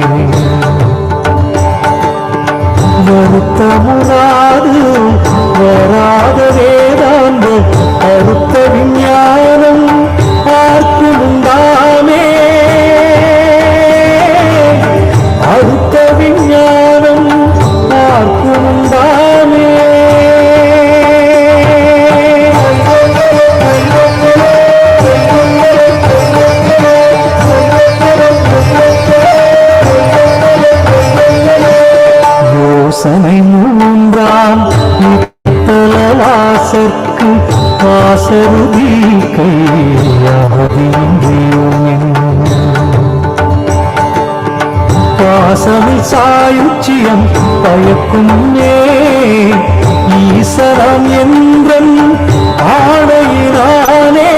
வருத்தமுறாது வராத வேதாந்த அறுத்த விஞ்ஞானம் பார்க்கு உண்டாமே அறுத்த விஞ்ஞானம் பார்க்கு உண்டாமே யோசனை மூன்றாம் வாசற்கு வாசருதி கையாதியும் பாசமில் சாயுச்சியம் பயக்கும் ஈசரம் என்றன் ஆணையினானே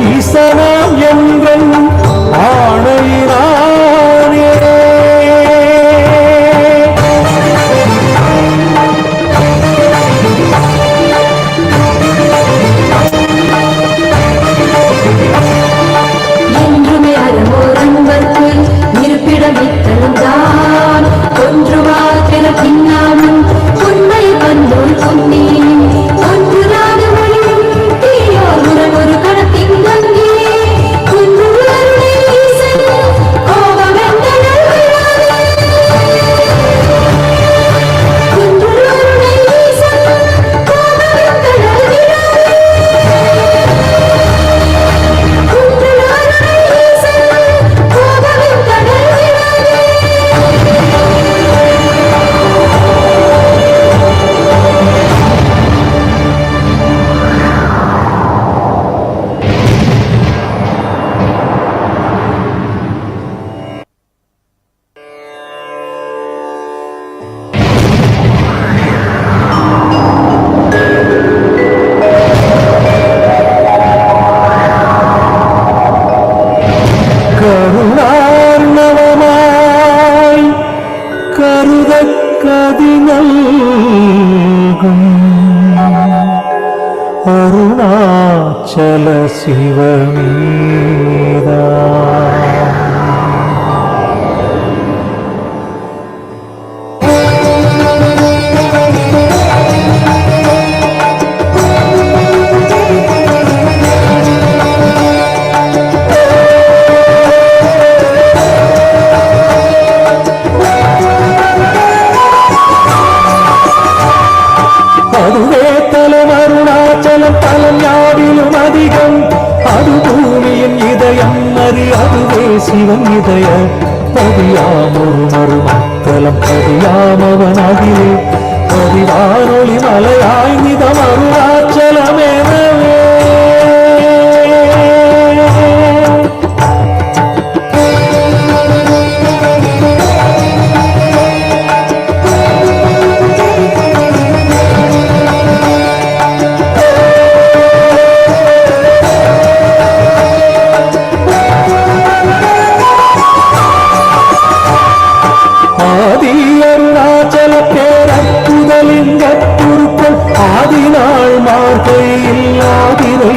ஈசனம் என்றன் ஆணையினானே இருப்பிடமித்தனம்தான் ஒன்று வாக்கின பின்னாலும் உண்மை பந்தோல் பொன்னி ஒன்று நாடு மொழியும் தீயோர் உறன் ஒரு கணத்தின் தங்கி ஒன்று உலருடைய ஈசன் கோபம் எந்த ஒன்று உலருடைய ஈசன் கோபம் எந்த கருணார்ணவமாய் கருதக்கதினல்கும் அருணாச்சல சிவமேதா அதுவே தலம் அருணாச்சலம் தலம் யாவிலும் அதிகம் அது பூமியின் இதயம் அறி அதுவே சிவன் இதய பதியாமொரு மறுமத்தலம் பதியாமவன் அகிலே பதிவானொளி மலையாய் நிதம் அருணாச்சலமெனவே ஆதி அருணாச்சல பேரற்புதலிங்க குருக்கள் ஆதினாள் மார்கையில் ஆதிரை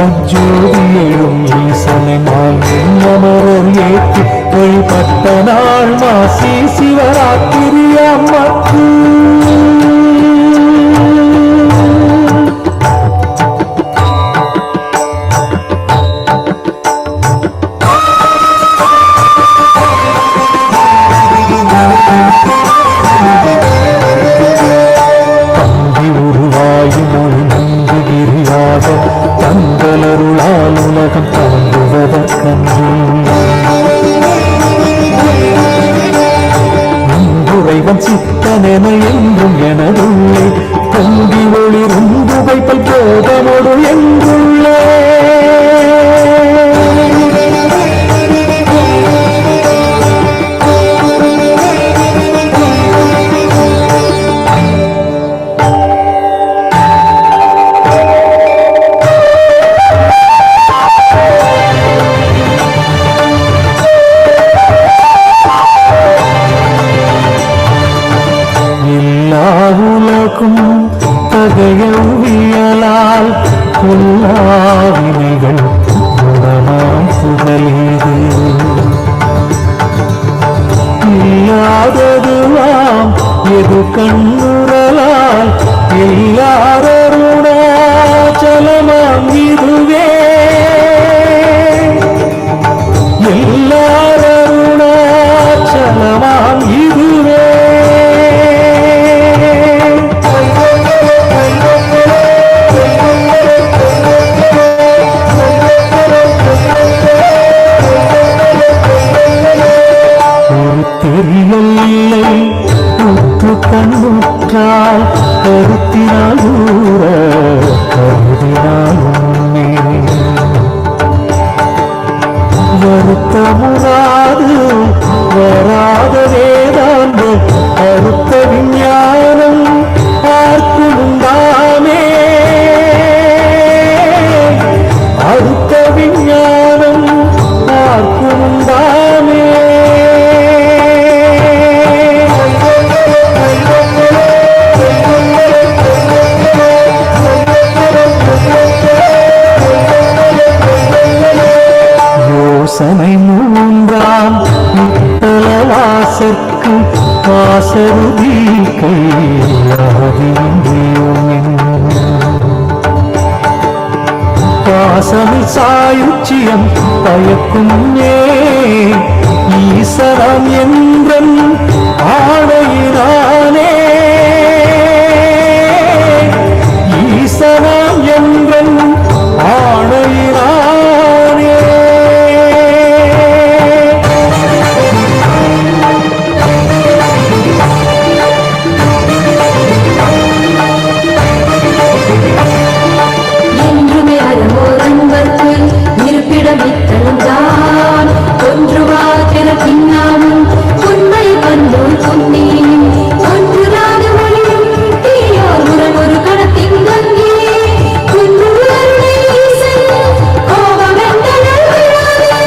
அஜோதியும் ஈசனை மால் அமரர் ஏற்றி வழிபட்ட நாள் மாசி சிவராத்திரி அம்மக்கு தங்கலருளால் உலகம் பொல்லாவினைகள் குணமாம் புகழேது இல்லாததுவாம் எது கண்ணுறலால் எல்லாரருணாச்சலமாம் இதுவே எல்லாரருணாச்சலமாம் இதுவே தெரியலை உற்று கண்ணுற்றால் கருத்தினால் ஊற கருதினால் உண்மை வருத்தமுறாது வராத வேதாந்த அறுத்த விஞ்ஞானம் பார்க்குண்டாமே அறுத்த விஞ்ஞானம் பார்க்குண்டாமே யோசனை மூன்றாம் தலவாசற்கு வாசருதி கையாதியும் பாசமி சாயுச்சியம் பயக்கும் ஈசனம் என்றன் ஆணையினானே ஈசனம் என்றன் ஆணையினானே என்றுமே அறமோர் அன்பர்க்கு இருப்பிடமித்தழுந்தான் ஒன்றுவாக்கிற பின்னாலும் உண்மை கண்டோர் சொன்னேன் ஒன்றுராத மொழியும் தீயோர் உடன் ஒரு கடத்தின் கங்கே குன்றுருளை ஈசன் கோபமென்றனல் விழாவே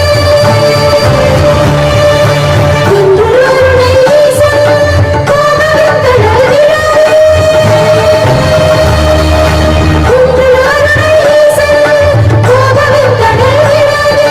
குன்றுருளை ஈசன் கோபமென்றனல் விழாவே குன்றுருளை ஈசன் கோபமென்றனல் விழாவே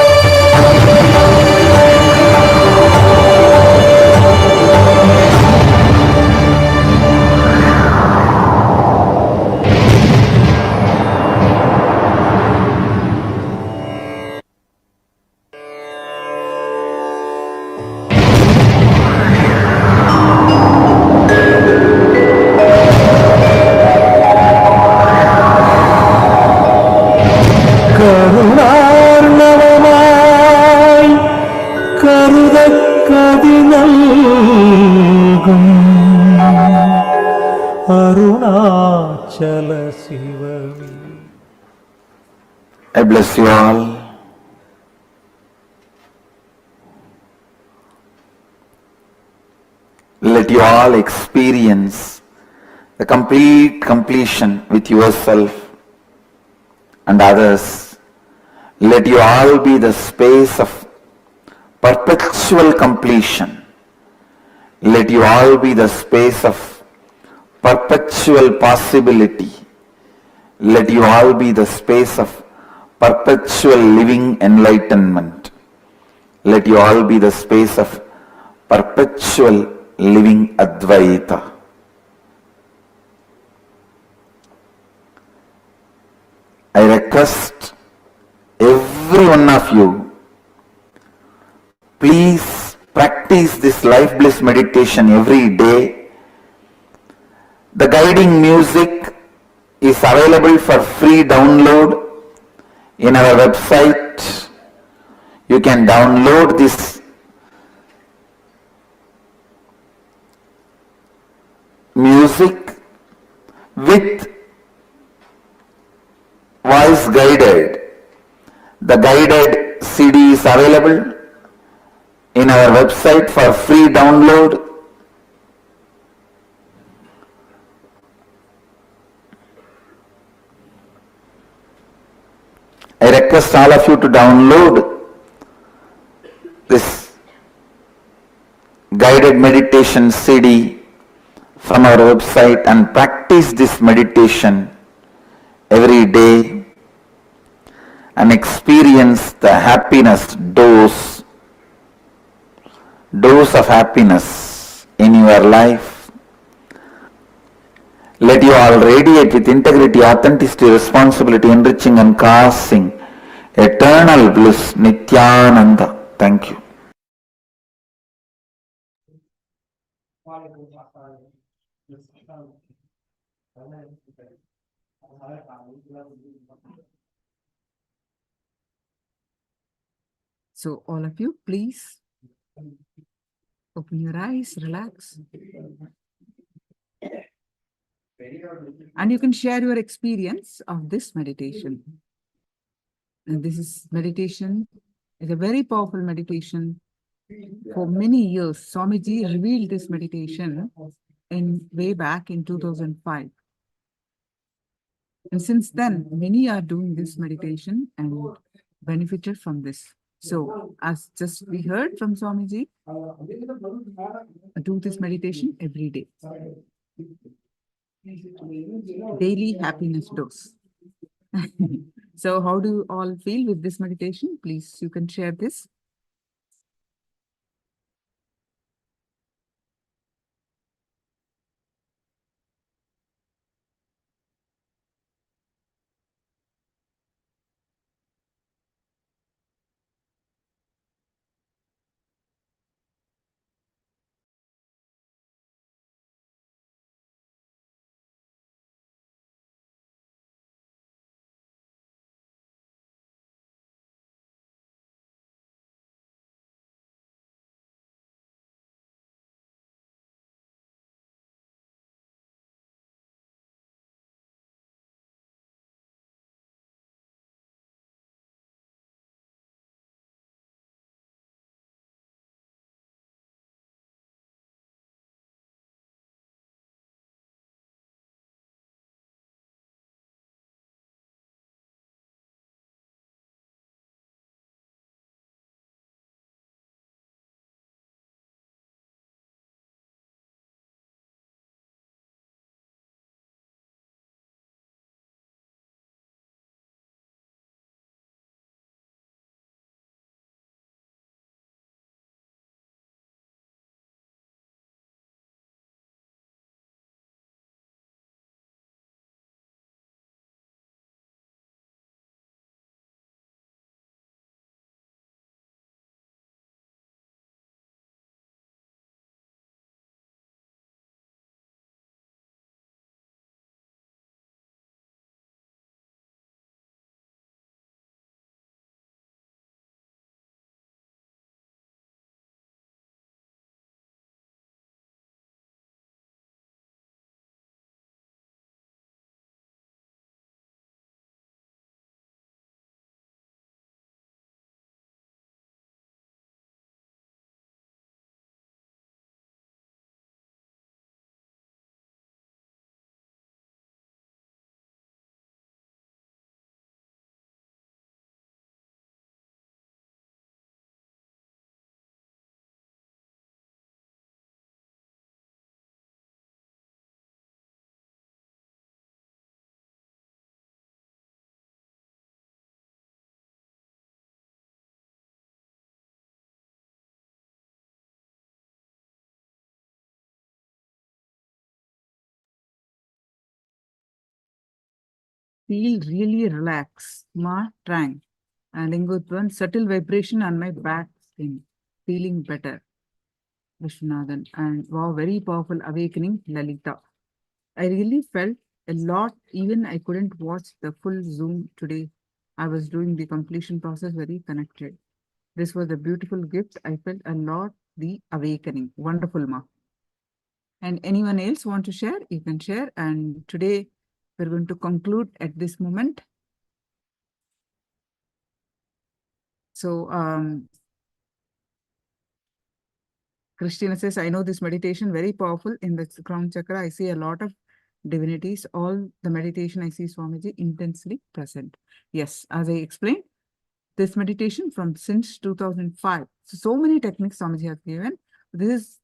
கருணார்ணவமாய் கருதக் கதிநல்கும் அருணாச்சல சிவமே. I bless you all. Let you all experience the complete completion with yourself and others. Let you all be the space of perpetual completion. Let you all be the space of perpetual possibility. Let you all be the space of perpetual living enlightenment. Let you all be the space of perpetual living Advaita. I request every one of you, please practice this life bliss meditation every day. The guiding music is available for free download in our website. You can download this music with voice guided. The guided CD is available in our website for free download. I request all of you to download this guided meditation CD from our website and practice this meditation every day and experience the happiness dose of happiness in your life. Let you all radiate with integrity, authenticity, responsibility, enriching and causing eternal bliss. Nithyananda. Thank you. So all of you, please open your eyes, relax. And you can share your experience of this meditation. And this is meditation, is a very powerful meditation. For many years, Swamiji revealed this meditation in way back in 2005. And since then, many are doing this meditation and benefited from this. So, as just we heard from Swamiji, do this meditation every day. Daily happiness dose. So, how do you all feel with this meditation? Please, you can share this. Feel really relaxed, trang, and with one subtle vibration on my back skin, feeling better. Vishwanathan, and wow, very powerful awakening, Lalita. I really felt a lot, even I couldn't watch the full Zoom today. I was doing the completion process very connected. This was a beautiful gift. I felt a lot the awakening. Wonderful, Ma. And anyone else want to share? You can share. And today we're going to conclude at this moment. So, Christina says, I know this meditation very powerful in the crown chakra. I see a lot of divinities. All the meditation I see Swamiji intensely present. Yes, as I explained, this meditation from since 2005. So many techniques Swamiji has given. This is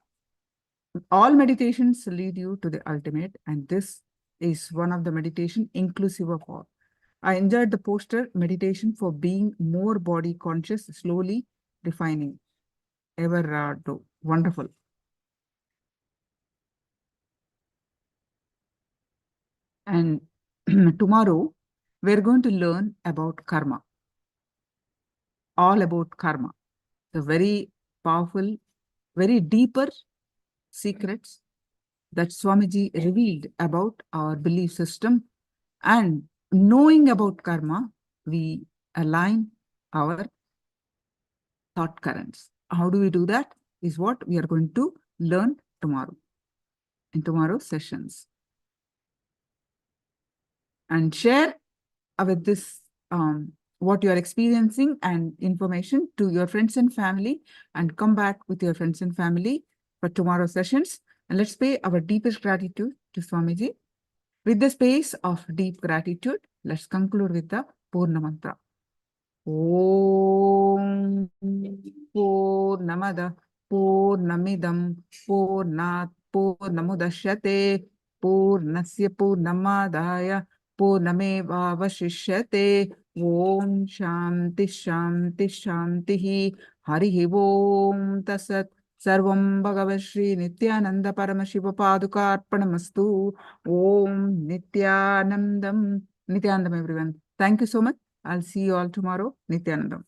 all meditations lead you to the ultimate, and this is one of the meditation inclusive of all. I enjoyed the poster meditation for being more body conscious, slowly refining. Ever do. Wonderful. And tomorrow, we're going to learn about karma. All about karma. The very powerful, very deeper secrets that Swamiji revealed about our belief system. And knowing about karma, we align our thought currents. How do we do that? Is what we are going to learn tomorrow in tomorrow's sessions. And share with this what you are experiencing and information to your friends and family, and come back with your friends and family for tomorrow's sessions. And let's pay our deepest gratitude to Swamiji. With the space of deep gratitude, let's conclude with the Purna Mantra. Om Purnamada Purnamidam Purnat Purnamudashyate Purnasya Purnamadaya Purnameva Vashishyate. Om Shanti Shanti Shanti Hari Om Tasat. Sarvam Bhagavad Shri Nithyananda Paramashiva Paduka Arpanamastu. Om Nithyanandam. Nithyanandam, everyone. Thank you so much. I'll see you all tomorrow. Nithyanandam.